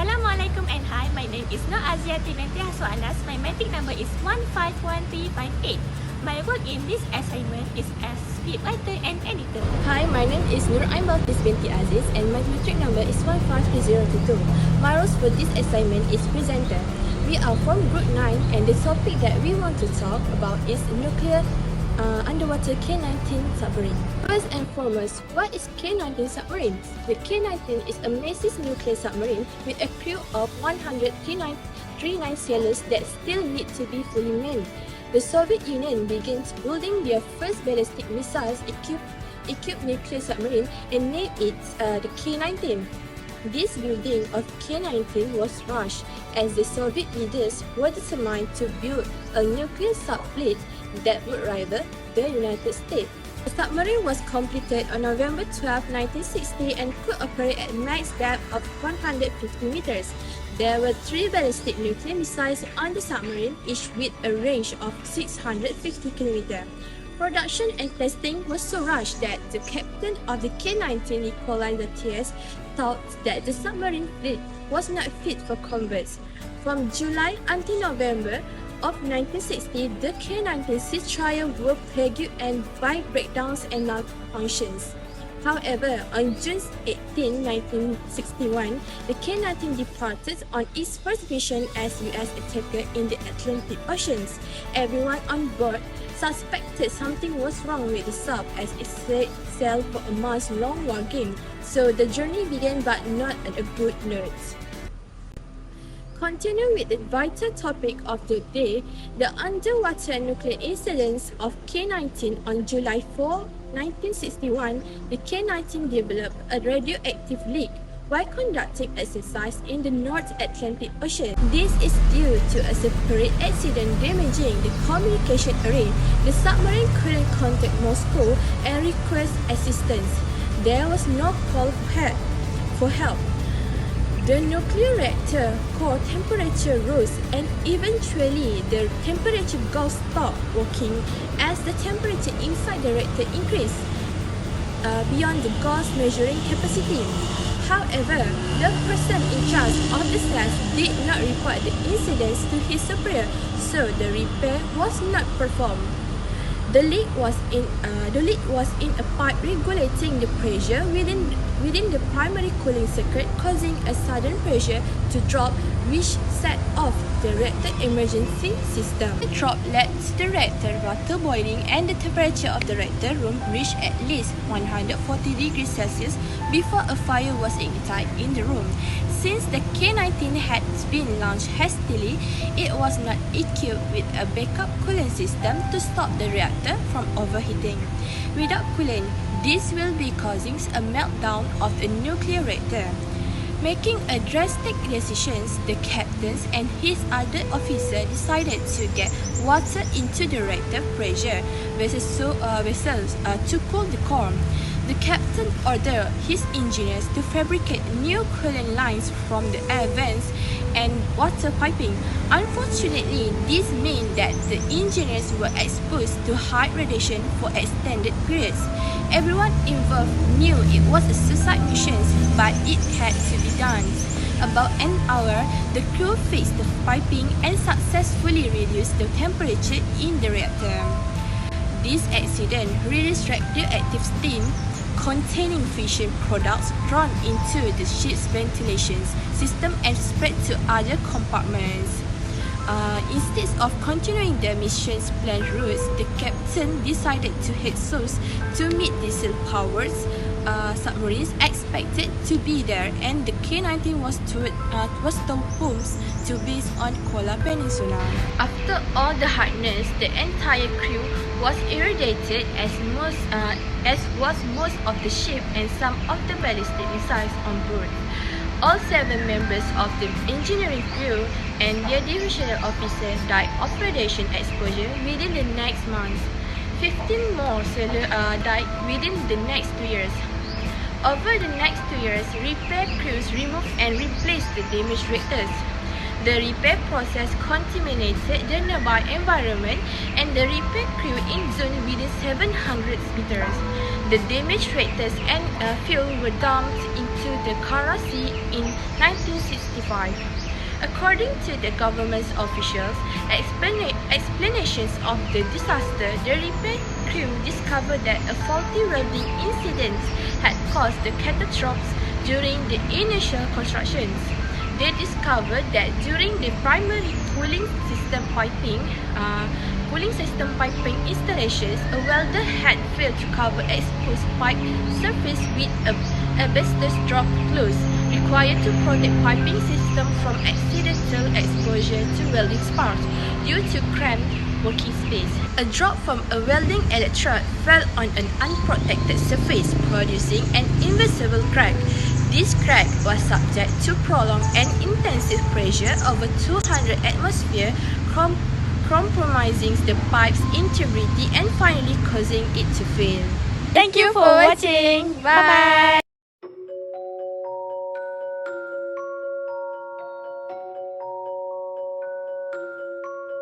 Assalamualaikum and hi, my name is Nurazzyati Binti Hasrul Annas. My matric number is 151358. My work in this assignment is as scriptwriter and editor. Hi, my name is Balqis Binti Aziz and my matric number is 153022. My roles for this assignment is presenter. We are from group 9 and the topic that we want to talk about is nuclear underwater K-19 submarine. First and foremost, what is K-19 submarine? The K-19 is a massive nuclear submarine with a crew of 139 sailors that still need to be fully manned. The Soviet Union begins building their first ballistic missiles equipped nuclear submarine and named it the K-19. This building of K-19 was rushed as the Soviet leaders were determined to build a nuclear subfleet that would rival the United States. The submarine was completed on November 12, 1960 and could operate at max depth of 150 meters. There were 3 ballistic nuclear missiles on the submarine, each with a range of 650 km. Production and testing was so rushed that the captain of the K-19, Nikolai Ts, thought that the submarine fleet was not fit for combat. From July until November of 1960, the K-19 sea trial were plagued and by breakdowns and malfunctions. However, on June 18, 1961, the K-19 departed on its first mission as U.S. attacker in the Atlantic Oceans. Everyone on board suspected something was wrong with the sub as it sailed for a month-long war game. So the journey began but not on a good note. Continuing with the vital topic of the day, the underwater nuclear incidents of K-19 on July 4, 1961, the K-19 developed a radioactive leak while conducting exercise in the North Atlantic Ocean. This is due to a separate accident damaging the communication array. The submarine couldn't contact Moscow and request assistance. There was no call for help. The nuclear reactor core temperature rose and eventually the temperature gauge stopped working as the temperature inside the reactor increased beyond the gauge measuring capacity. However, the person in charge of the cells did not report the incidents to his superior, so the repair was not performed. The leak was in a pipe regulating the pressure within the primary cooling circuit, causing a sudden pressure to drop, which set off the reactor emergency system. The drop led to the reactor water boiling, and the temperature of the reactor room reached at least 140 degrees Celsius before a fire was ignited in the room. Since the K-19 had been launched hastily, it was not equipped with a backup cooling system to stop the reactor from overheating. Without cooling, this will be causing a meltdown of the nuclear reactor. Making a drastic decision, the captains and his other officers decided to get water into the reactor pressure vessels to cool the core. The captain ordered his engineers to fabricate new cooling lines from the air vents and water piping. Unfortunately, this meant that the engineers were exposed to high radiation for extended periods. Everyone involved knew it was a suicide mission, but it had to be done. About an hour, the crew fixed the piping and successfully reduced the temperature in the reactor. This accident released radioactive steam containing fission products drawn into the ship's ventilation system and spread to other compartments. Instead of continuing the mission's planned routes, the captain decided to head south to meet diesel-powered submarines expected to be there, and the K-19 was towed home to base on Kola Peninsula. After all the hardness, the entire crew was irradiated as was most of the ship and some of the ballistic missiles on board. All 7 members of the engineering crew and their divisional officer died of radiation exposure within the next month. 15 more sailors died within the next 2 years. Over the next 2 years, repair crews removed and replaced the damaged reactors. The repair process contaminated the nearby environment, and the repair crew in zone within 700 meters. The damaged reactors and fuel were dumped into the Kara Sea in 1965. According to the government's officials, explanations of the disaster, the repair crew discovered that a faulty welding incident had caused the catastrophe during the initial constructions. They discovered that during the primary cooling system piping installations, a welder had failed to cover exposed pipe surface with asbestos drop cloth required to protect piping system from accidental exposure to welding sparks due to cramped working space. A drop from a welding electrode fell on an unprotected surface, producing an invisible crack. This crack was subject to prolonged and intensive pressure over 200 atmosphere, compromising the pipe's integrity and finally causing it to fail. Thank you for watching. Bye bye.